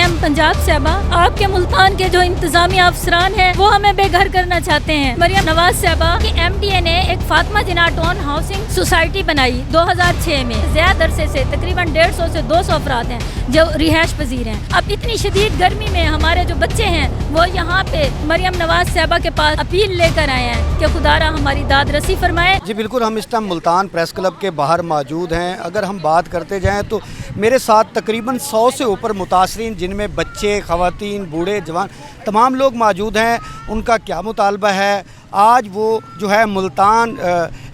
CM Punjab साहबा, आपके मुल्तान के जो इंतजामी अफसरान हैं वो हमें बेघर करना चाहते हैं। मरियम नवाज साहबा की एमडीए ने एक फातिमा जिन्ना टाउन हाउसिंग सोसाइटी बनाई 2006 में। ज़्यादा अरसे से तकरीबन 150 से 200 अफराद हैं जो रिहाइश पजीर हैं। अब इतनी शदीद गर्मी में हमारे जो बच्चे हैं वो यहाँ पे मरियम नवाज साहबा के पास अपील लेकर आए हैं कि खुदारा हमारी दाद रसी फरमाए। जी बिल्कुल, हम इस टाइम मुल्तान प्रेस क्लब के बाहर मौजूद हैं। अगर हम बात करते जाएँ तो मेरे साथ तकरीबन 100 से ऊपर मुतासरीन, जिनमें बच्चे, ख़वातीन, बूढ़े, जवान, तमाम लोग मौजूद हैं। उनका क्या मुतालबा है, आज वो जो है मुल्तान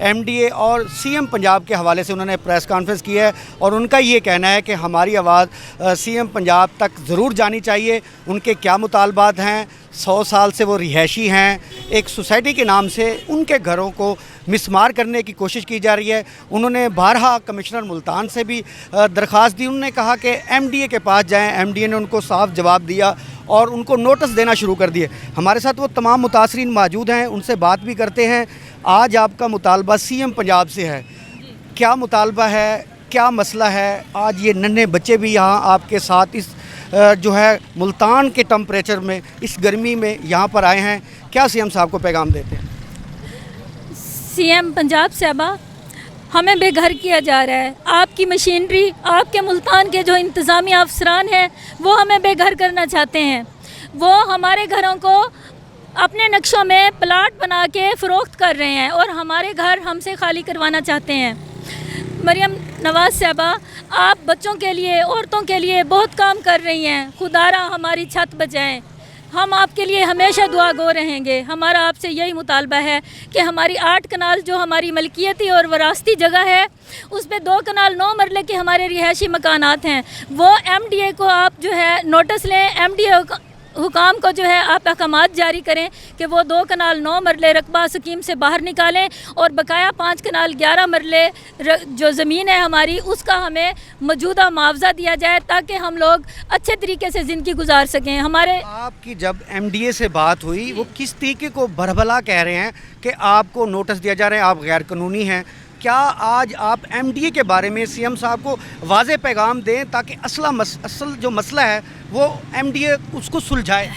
एमडीए और सीएम पंजाब के हवाले से उन्होंने प्रेस कॉन्फ्रेंस की है और उनका ये कहना है कि हमारी आवाज़ सीएम पंजाब तक ज़रूर जानी चाहिए। उनके क्या मुतालबात हैं, 100 साल से वो रिहायशी हैं, एक सोसाइटी के नाम से उनके घरों को मिसमार करने की कोशिश की जा रही है। उन्होंने बारहा कमिश्नर मुल्तान से भी दरख्वास्त दी। उन्होंने कहा कि एमडीए के पास जाएं। एमडीए ने उनको साफ जवाब दिया और उनको नोटिस देना शुरू कर दिए। हमारे साथ वो तमाम मुतासरीन मौजूद हैं, उनसे बात भी करते हैं। आज आपका मुतालबा सीएम पंजाब से है, क्या मुतालबा है, क्या मसला है? आज ये नन्हे बच्चे भी यहाँ आपके साथ इस जो है मुल्तान के टेम्परेचर में, इस गर्मी में यहाँ पर आए हैं। क्या सीएम साहब को पैगाम देते हैं? सीएम पंजाब साहबा, हमें बेघर किया जा रहा है। आपकी मशीनरी, आपके मुल्तान के जो इंतज़ामी अफसरान हैं वो हमें बेघर करना चाहते हैं। वो हमारे घरों को अपने नक्शों में प्लाट बना के फ़रोख्त कर रहे हैं और हमारे घर हमसे खाली करवाना चाहते हैं। मरियम नवाज साहबा, आप बच्चों के लिए, औरतों के लिए बहुत काम कर रही हैं। खुदारा हमारी छत बचाएं। हम आपके लिए हमेशा दुआ गो रहेंगे। हमारा आपसे यही मुतालबा है कि हमारी 8 कनाल जो हमारी मलकियती और वरासती जगह है उस पे 2 कनाल 9 मरले के हमारे रिहायशी मकानात हैं, वो एमडीए को आप जो है नोटिस लें। एमडीए हुकाम को जो है आप अहकामात जारी करें कि वो 2 कनाल 9 मरले रकबा स्कीम से बाहर निकालें और बकाया 5 कनाल 11 मरले जो ज़मीन है हमारी, उसका हमें मौजूदा मुआवजा दिया जाए ताकि हम लोग अच्छे तरीके से ज़िंदगी गुजार सकें। हमारे आपकी जब एमडीए से बात हुई, वो किस तरीके को भरभला कह रहे हैं कि आपको नोटिस दिया जा रहा है, आप गैर कानूनी हैं। क्या आज आप एमडीए के बारे में सीएम साहब को वाज़े पैगाम दें ताकि असल जो मसला है वो एमडीए उसको सुलझाए?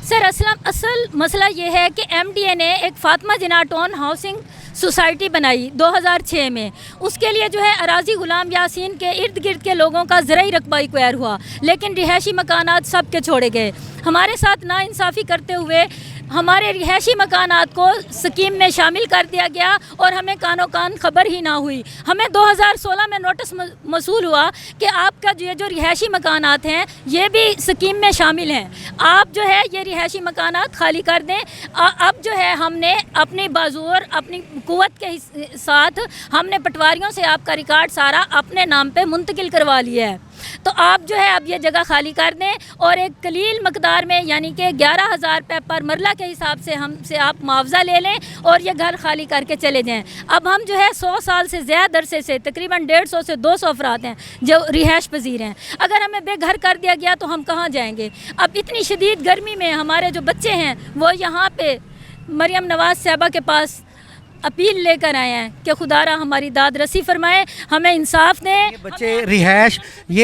सर, असल मसला ये है कि एमडीए ने एक फातिमा जिन्ना टाउन हाउसिंग सोसाइटी बनाई 2006 में। उसके लिए जो है अराजी गुलाम यासीन के इर्द गिर्द के लोगों का ज़राई रकबा एक्वायर हुआ, लेकिन रिहायशी मकानात सब के छोड़े गए। हमारे साथ नाइंसाफ़ी करते हुए हमारे रिहायशी मकानात को स्कीम में शामिल कर दिया गया और हमें कानो कान खबर ही ना हुई। हमें 2016 में नोटिस मसूल हुआ कि आपका जो रिहायशी मकानात हैं ये भी स्कीम में शामिल हैं, आप जो है ये रिहायशी मकानात खाली कर दें। अब जो है हमने अपनी बाज़ोर, अपनी कुव्वत के साथ हमने पटवारियों से आपका रिकॉर्ड सारा अपने नाम पे मुंतकिल करवा लिया है। तो आप जो है अब ये जगह खाली कर दें और एक कलील मकदार में यानी कि 11,000 रुपये पर मरला के हिसाब से हमसे आप मुआवजा ले लें और ये घर खाली करके चले जाएं। अब हम जो है 100 साल से ज़्यादा अरसे से तकरीबन 150 से 200 अफराद हैं जो रिहाइश पजीर हैं। अगर हमें बेघर कर दिया गया तो हम कहाँ जाएंगे? अब इतनी शदीद गर्मी में हमारे जो बच्चे हैं वो यहाँ पे मरियम नवाज साहबा के पास अपील लेकर आए हैं कि खुदारा हमारी दाद रसी फरमाए, हमें इंसाफ दें। ये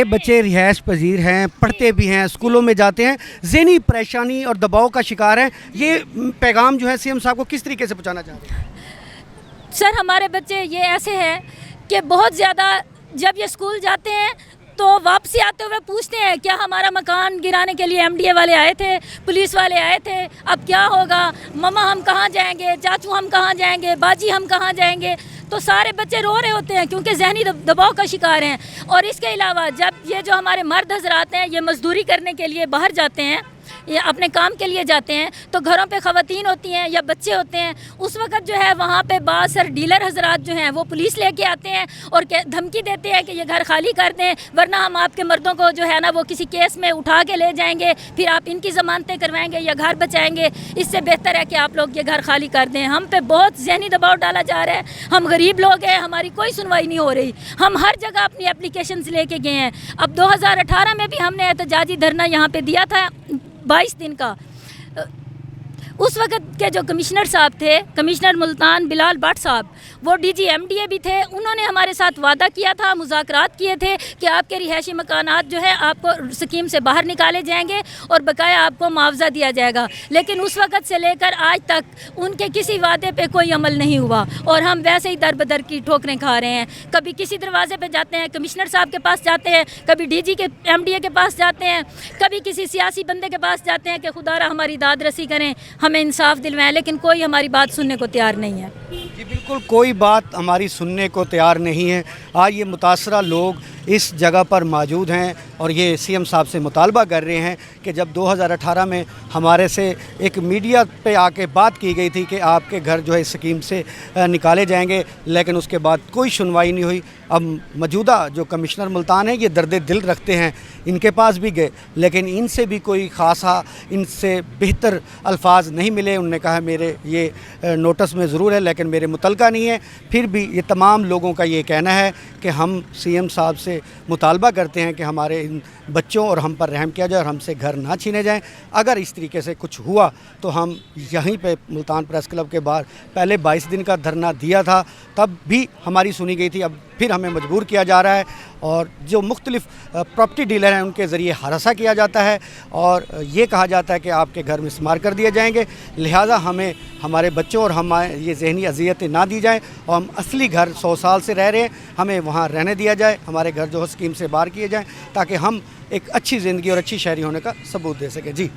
बच्चे रिहाइश पजीर हैं, पढ़ते भी हैं, स्कूलों में जाते हैं, ज़हनी परेशानी और दबाव का शिकार हैं। ये पैगाम जो है सीएम साहब को किस तरीके से पहुंचाना चाह रहे हैं? सर, हमारे बच्चे ये ऐसे हैं कि बहुत ज़्यादा जब ये स्कूल जाते हैं तो वापसी आते हुए पूछते हैं क्या हमारा मकान गिराने के लिए एमडीए वाले आए थे, पुलिस वाले आए थे, अब क्या होगा? मम्मा हम कहाँ जाएंगे, चाचू हम कहाँ जाएंगे, बाजी हम कहाँ जाएंगे? तो सारे बच्चे रो रहे होते हैं क्योंकि ज़हनी दबाव का शिकार हैं। और इसके अलावा जब ये जो हमारे मर्द हजरात हैं ये मजदूरी करने के लिए बाहर जाते हैं, ये अपने काम के लिए जाते हैं, तो घरों पे ख़वातीन होती हैं या बच्चे होते हैं, उस वक्त जो है वहाँ पे बासर डीलर हजरात जो हैं वो पुलिस लेके आते हैं और धमकी देते हैं कि ये घर खाली कर दें वरना हम आपके मर्दों को जो है ना वो किसी केस में उठा के ले जाएंगे, फिर आप इनकी ज़मानतें करवाएंगे या घर बचाएंगे। इससे बेहतर है कि आप लोग ये घर खाली कर दें। हम पे बहुत ज़हनी दबाव डाला जा रहा है। हम गरीब लोग हैं, हमारी कोई सुनवाई नहीं हो रही। हम हर जगह अपनी एप्लीकेशंस लेके गए हैं। अब 2018 में भी हमने एहतजाजी धरना यहाँ पे दिया था 22 दिन का। उस वक्त के जो कमिश्नर साहब थे, कमिश्नर मुल्तान बिलाल भट्ट साहब, वो DG MDA भी थे। उन्होंने हमारे साथ वादा किया था, मुज़ाकरात किए थे कि आपके रिहायशी मकानात जो है आपको स्कीम से बाहर निकाले जाएंगे और बकाया आपको मुआवजा दिया जाएगा। लेकिन उस वक्त से लेकर आज तक उनके किसी वादे पे कोई अमल नहीं हुआ और हम वैसे ही दर बदर की ठोकरें खा रहे हैं। कभी किसी दरवाजे पे जाते हैं, कमिश्नर साहब के पास जाते हैं, कभी DG के MDA के पास जाते हैं, कभी किसी सियासी बंदे के पास जाते हैं कि खुदारा हमारी दाद रसी करें, हमें इंसाफ दिलवाएं, लेकिन कोई हमारी बात सुनने को तैयार नहीं है। जी बिल्कुल, कोई बात हमारी सुनने को तैयार नहीं है। आज ये मुतासरा लोग इस जगह पर मौजूद हैं और ये CM साहब से मुतालबा कर रहे हैं कि जब 2018 में हमारे से एक मीडिया पे आके बात की गई थी कि आपके घर जो है इस स्कीम से निकाले जाएंगे, लेकिन उसके बाद कोई सुनवाई नहीं हुई। अब मौजूदा जो कमिश्नर मुल्तान है ये दर्द दिल रखते हैं, इनके पास भी गए लेकिन इनसे भी कोई ख़ासा इनसे बेहतर अल्फाज नहीं मिले। उन्होंने कहा मेरे ये नोटिस में ज़रूर है लेकिन मेरे मुतलका नहीं है। फिर भी ये तमाम लोगों का ये कहना है कि हम CM साहब से मुतालबा करते हैं कि हमारे इन बच्चों और हम पर रहम किया जाए और हमसे घर ना छीने जाएं। अगर इस तरीके से कुछ हुआ तो हम यहीं पे मुल्तान प्रेस क्लब के बाहर पहले 22 दिन का धरना दिया था, तब भी हमारी सुनी गई थी। अब फिर हमें मजबूर किया जा रहा है और जो मुख्तलिफ प्रॉपर्टी डीलर हैं उनके ज़रिए हरासा किया जाता है और ये कहा जाता है कि आपके घर मिस्मार कर दिए जाएंगे। लिहाजा हमें हमारे बच्चों और हम ये जहनी अजियतें ना दी जाएं और हम असली घर 100 साल से रह रहे हैं हमें वहाँ रहने दिया जाए, हमारे घर जो है स्कीम से बाहर किए जाएँ ताकि हम एक अच्छी ज़िंदगी और अच्छी शहरी होने का सबूत दे सकें। जी।